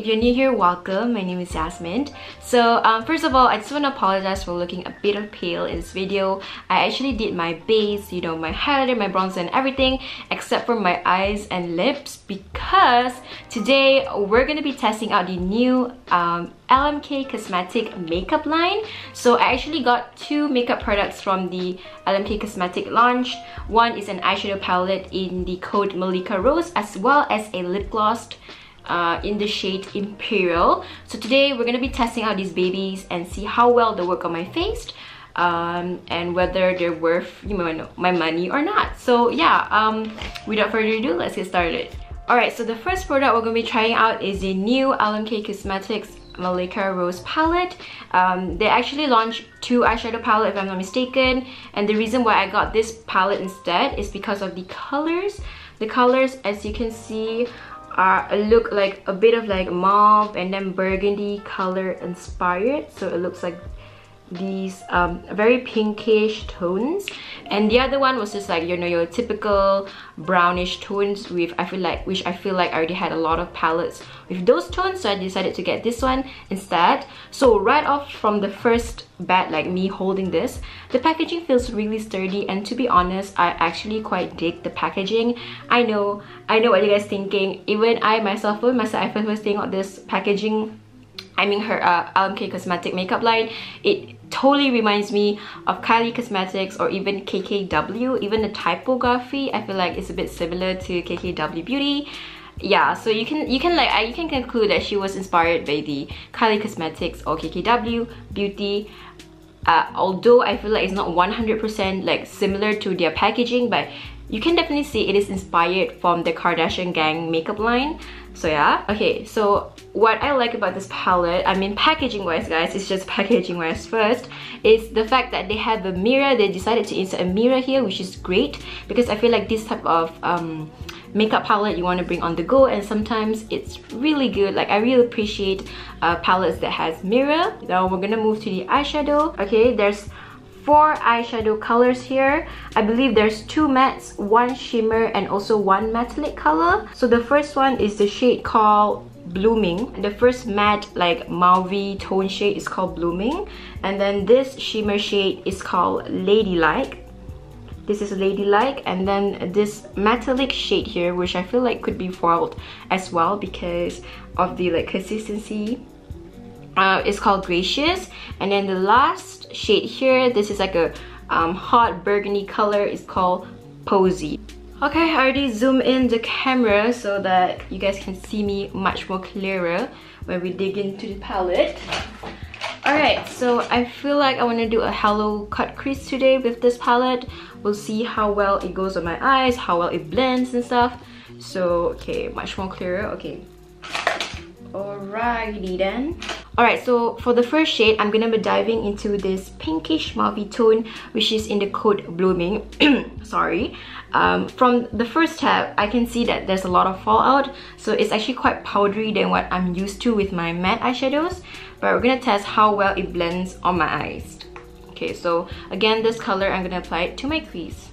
you're new here, welcome. My name is Jasmine. So first of all, I just want to apologize for looking a bit of pale in this video. I actually did my base, you know, my highlighter, my bronzer and everything except for my eyes and lips, because today we're going to be testing out the new LMK Cosmetic makeup line. So I actually got two makeup products from the LMK Cosmetic launch. One is an eyeshadow palette in the code Malika Rose, as well as a lip gloss in the shade Imperial. So today we're going to be testing out these babies and see how well they work on my face, and whether they're worth, you know, my money or not. So yeah, without further ado, let's get started. Alright, so the first product we're going to be trying out is the new LMK Cosmetics Malika Rose palette. They actually launched two eyeshadow palette if I'm not mistaken, and the reason why I got this palette instead is because of the colors. The colors, as you can see, look like a bit of like mauve and then burgundy color inspired, so it looks like these very pinkish tones, and the other one was just like, you know, your typical brownish tones with I feel like I already had a lot of palettes with those tones, so I decided to get this one instead. So right off from the first bat, like me holding this, the packaging feels really sturdy, and to be honest, I actually quite dig the packaging. I know what you guys thinking. Even I myself, when I first was seeing out this packaging, I mean her LMK Cosmetic makeup line, it totally reminds me of Kylie Cosmetics or even KKW. Even the typography, I feel like it's a bit similar to KKW Beauty. Yeah, so you can conclude that she was inspired by the Kylie Cosmetics or KKW Beauty. Although I feel like it's not 100% like similar to their packaging, but you can definitely see it is inspired from the Kardashian Gang makeup line. So yeah, okay, so what I like about this palette, I mean packaging wise guys, it's just packaging wise first, is the fact that they have a mirror. They decided to insert a mirror here, which is great, because I feel like this type of makeup palette you want to bring on the go, and sometimes it's really good. Like I really appreciate palettes that has mirror. Now we're gonna move to the eyeshadow. Okay, there's 4 eyeshadow colors here. I believe there's 2 mattes, 1 shimmer, and also 1 metallic color. So the first one is the shade called Blooming. The first matte like mauvey tone shade is called Blooming, and then this shimmer shade is called Ladylike. This is Ladylike, and then this metallic shade here, which I feel like could be foiled as well because of the like consistency, is called Gracious. And then the last shade here, this is like a hot burgundy color, is called Posy. Okay, I already zoomed in the camera so that you guys can see me much more clearer when we dig into the palette. Alright, so I feel like I want to do a hello cut crease today with this palette. We'll see how well it goes on my eyes, how well it blends and stuff. So okay, much more clearer. Okay, alrighty then. Alright, so for the first shade, I'm gonna be diving into this pinkish mauvey tone, which is in the code Blooming. Sorry. From the first tab, I can see that there's a lot of fallout, so it's actually quite powdery than what I'm used to with my matte eyeshadows. But we're gonna test how well it blends on my eyes. Okay, so again, this color, I'm gonna apply it to my crease.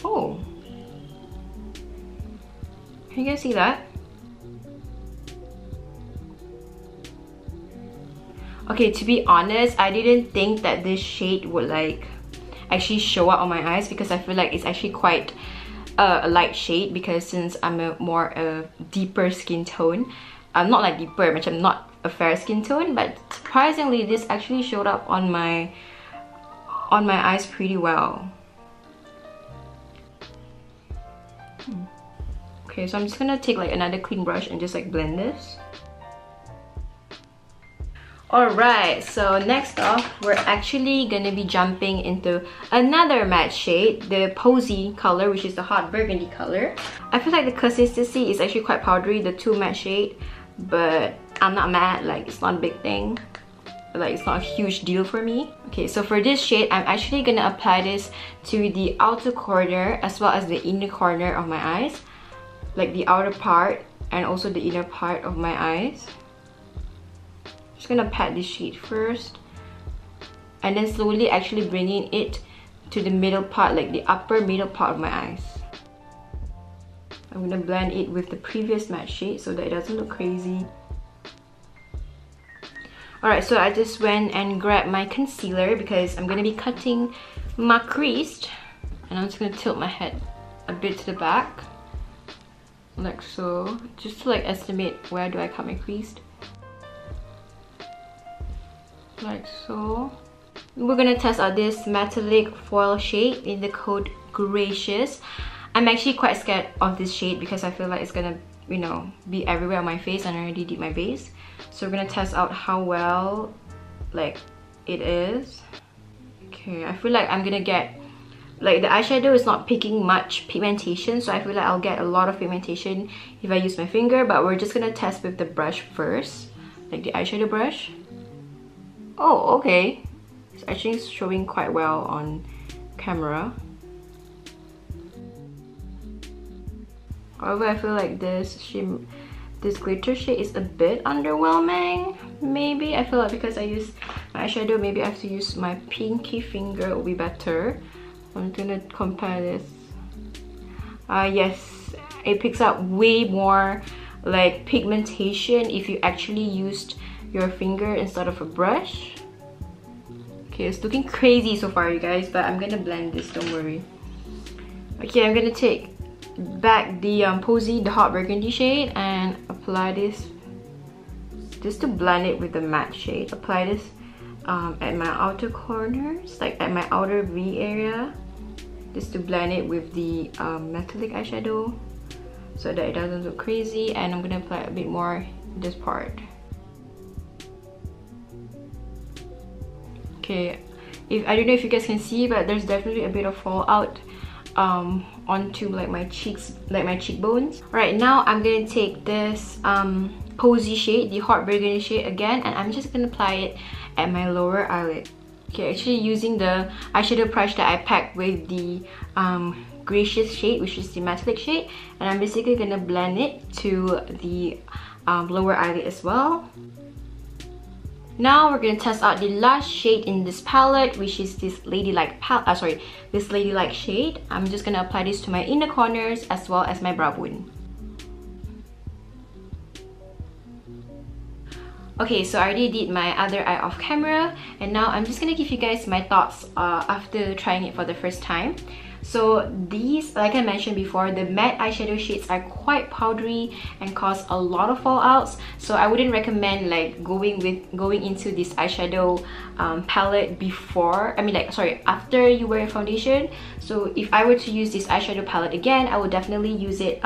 Oh, can you guys see that? Okay, to be honest, I didn't think that this shade would like actually show up on my eyes, because I feel like it's actually quite a light shade, because since I'm a more deeper skin tone, I'm not like deeper, which I'm not a fair skin tone, but surprisingly this actually showed up on my eyes pretty well. Okay, so I'm just gonna take like another clean brush and just like blend this. Alright, so next off, we're actually gonna be jumping into another matte shade, the Posy color, which is the hot burgundy color. I feel like the consistency is actually quite powdery, the 2 matte shade, but I'm not mad, like it's not a big thing. Like it's not a huge deal for me. Okay, so for this shade, I'm actually gonna apply this to the outer corner as well as the inner corner of my eyes. Like the outer part and also the inner part of my eyes. Just gonna pat this shade first, and then slowly actually bringing it to the middle part, like the upper middle part of my eyes. I'm gonna blend it with the previous matte shade so that it doesn't look crazy. Alright, so I just went and grabbed my concealer because I'm gonna be cutting my crease, and I'm just gonna tilt my head a bit to the back like so, just to like estimate where do I cut my crease, like so. We're gonna test out this metallic foil shade in the code Gracious. I'm actually quite scared of this shade because I feel like it's gonna, you know, be everywhere on my face, and I already did my base. So we're gonna test out how well like it is. Okay, I feel like I'm gonna get, like, the eyeshadow is not picking much pigmentation, so I feel like I'll get a lot of pigmentation if I use my finger, but we're just gonna test with the brush first, like the eyeshadow brush. Oh, okay. It's actually showing quite well on camera. However, I feel like this glitter shade is a bit underwhelming. Maybe I feel like because I use my eyeshadow, maybe I have to use my pinky finger, it will be better. I'm gonna compare this. Yes, it picks up way more like pigmentation if you actually used your finger instead of a brush. Okay, it's looking crazy so far, you guys, but I'm gonna blend this, don't worry. Okay, I'm gonna take back the Posy, the hot burgundy shade, and apply this just to blend it with the matte shade. Apply this at my outer corners, like at my outer V area, just to blend it with the metallic eyeshadow so that it doesn't look crazy. And I'm gonna apply a bit more this part. Okay, I don't know if you guys can see, but there's definitely a bit of fallout onto like my cheeks, like my cheekbones. Right now I'm gonna take this Posy shade, the hot burgundy shade again, and I'm just gonna apply it at my lower eyelid. Okay, actually using the eyeshadow brush that I packed with the Gracious shade, which is the metallic shade, and I'm basically gonna blend it to the lower eyelid as well. Now we're gonna test out the last shade in this palette, which is this ladylike this ladylike shade. I'm just gonna apply this to my inner corners as well as my brow bone. Okay, so I already did my other eye off camera, and now I'm just gonna give you guys my thoughts after trying it for the first time. So these, like I mentioned before, the matte eyeshadow shades are quite powdery and cause a lot of fallouts. So I wouldn't recommend like going into this eyeshadow palette before, after you wear a foundation. So if I were to use this eyeshadow palette again, I would definitely use it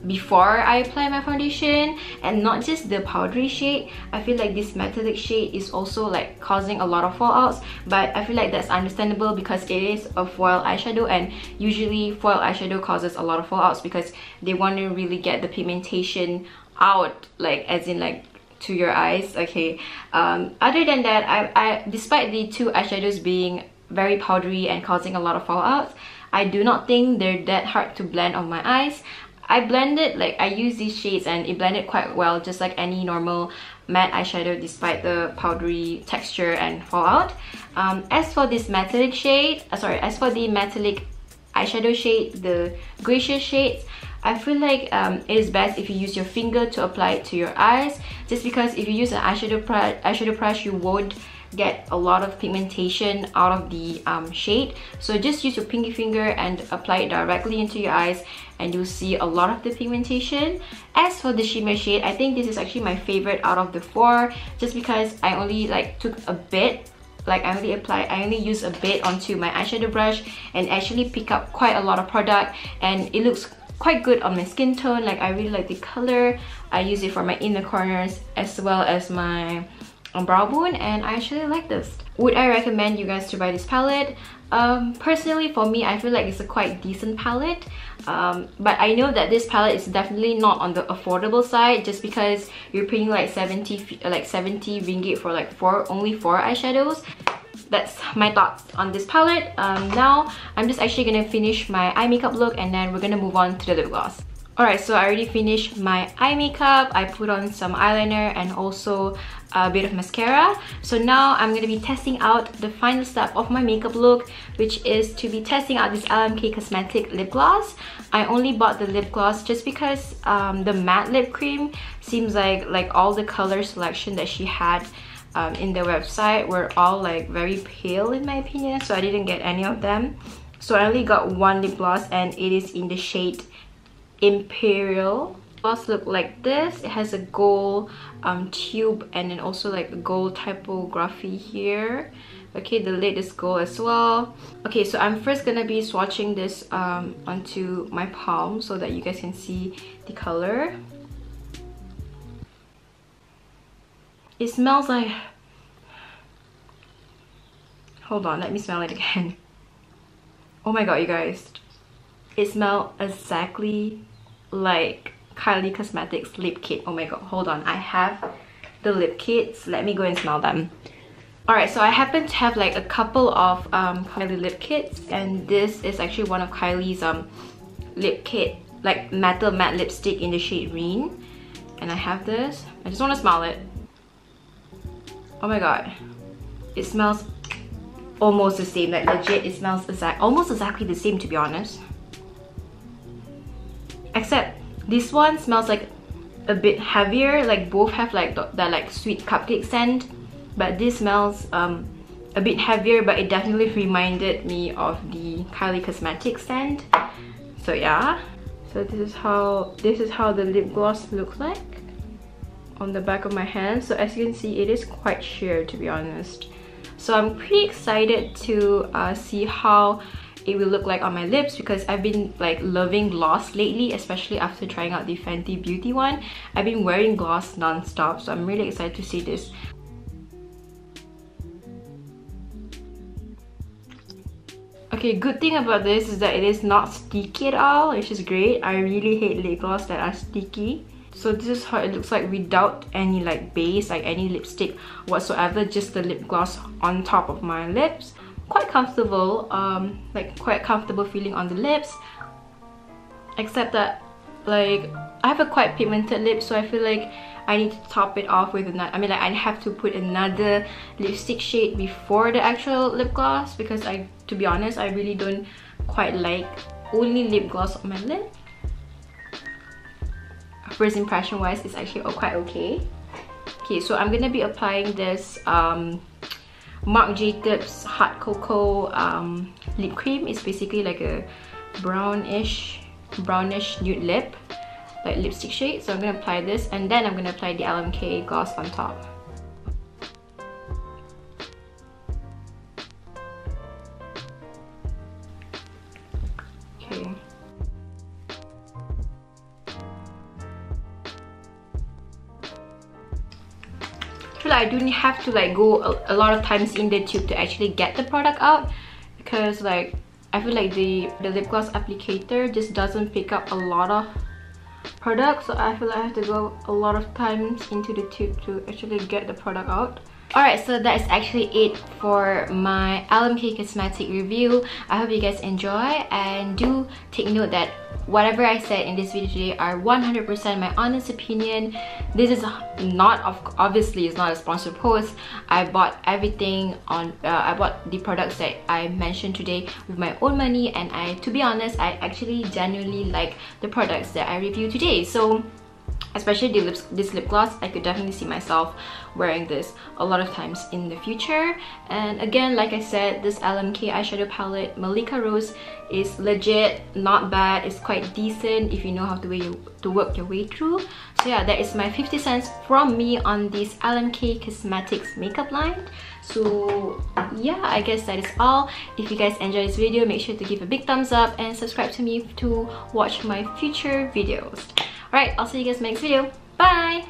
before I apply my foundation, and not just the powdery shade. I feel like this metallic shade is also like causing a lot of fallouts, but I feel like that's understandable because it is a foil eyeshadow, and usually foil eyeshadow causes a lot of fallouts because they want to really get the pigmentation out, like as in like to your eyes. Okay, other than that, I despite the two eyeshadows being very powdery and causing a lot of fallouts, I do not think they're that hard to blend on my eyes. I use these shades and it blended quite well, just like any normal matte eyeshadow despite the powdery texture and fallout. As for this metallic shade, as for the metallic eyeshadow shade, the Gracious shades, I feel like it is best if you use your finger to apply it to your eyes, just because if you use an eyeshadow brush, you won't get a lot of pigmentation out of the shade. So just use your pinky finger and apply it directly into your eyes, and you'll see a lot of the pigmentation. As for the shimmer shade, I think this is actually my favorite out of the four, just because I only took a bit, I only use a bit onto my eyeshadow brush and actually pick up quite a lot of product, and it looks quite good on my skin tone. Like, I really like the color. I use it for my inner corners as well as my brow bone, and I actually like this. Would I recommend you guys to buy this palette? Personally, for me, I feel like it's a quite decent palette, but I know that this palette is definitely not on the affordable side, just because you're paying like 70 ringgit for only 4 eyeshadows. That's my thoughts on this palette. Now I'm just actually gonna finish my eye makeup look, and then we're gonna move on to the lip gloss. Alright, so I already finished my eye makeup. I put on some eyeliner and also a bit of mascara. So now I'm going to be testing out the final step of my makeup look, which is to be testing out this LMK Cosmetic lip gloss. I only bought the lip gloss just because the matte lip cream seems like all the color selection that she had in the website were all like very pale in my opinion, so I didn't get any of them. So I only got one lip gloss and it is in the shade Imperial. Gloss look like this. It has a gold tube and then also like a gold typography here. Okay, the lid is gold as well. Okay, so I'm first gonna be swatching this onto my palm so that you guys can see the color. It smells like... Hold on, let me smell it again. Oh my god, you guys. It smells exactly like Kylie Cosmetics lip kit. Oh my god, hold on. I have the lip kits. Let me go and smell them. Alright, so I happen to have like a couple of Kylie lip kits, and this is actually one of Kylie's lip kit, like metal matte lipstick in the shade Green. And I have this. I just want to smell it. Oh my god. It smells almost the same. Like legit, it smells almost exactly the same, to be honest. Except this one smells like a bit heavier. Like both have like that like sweet cupcake scent, but this smells a bit heavier, but it definitely reminded me of the Kylie Cosmetics scent. So yeah, so this is how the lip gloss looks like on the back of my hand. So as you can see, it is quite sheer, to be honest. So I'm pretty excited to see how it will look like on my lips, because I've been like loving gloss lately, especially after trying out the Fenty Beauty one. I've been wearing gloss non-stop, so I'm really excited to see this. Okay, good thing about this is that it is not sticky at all, which is great. I really hate lip gloss that are sticky. So this is how it looks like without any like base, like any lipstick whatsoever, just the lip gloss on top of my lips. Quite comfortable, like quite comfortable feeling on the lips, except that like I have a quite pigmented lip, so I feel like I need to top it off with another, I have to put another lipstick shade before the actual lip gloss, because to be honest, I really don't quite like only lip gloss on my lip. First impression wise, it's actually quite okay. Okay, so I'm gonna be applying this Marc Jacobs Hot Cocoa lip cream. It's basically like a brownish nude lip, like lipstick shade. So I'm gonna apply this, and then I'm gonna apply the LMK gloss on top. Okay. I do have to like go a lot of times in the tube to actually get the product out, because like I feel like the lip gloss applicator just doesn't pick up a lot of product, so I feel like I have to go a lot of times into the tube to actually get the product out. Alright, so that is actually it for my LMK Cosmetic review. I hope you guys enjoy, and do take note that whatever I said in this video today are 100% my honest opinion. This is not, obviously it's not a sponsored post. I bought everything on, I bought the products that I mentioned today with my own money, and to be honest, I actually genuinely like the products that I reviewed today. So especially this lip gloss, I could definitely see myself wearing this a lot of times in the future. And again, like I said, this LMK eyeshadow palette, Malika Rose, is legit not bad. It's quite decent if you know how to work your way through. So yeah, that is my 50 cents from me on this LMK Cosmetics makeup line. So yeah, I guess that is all. If you guys enjoyed this video, make sure to give a big thumbs up and subscribe to me to watch my future videos. Alright, I'll see you guys in the next video. Bye!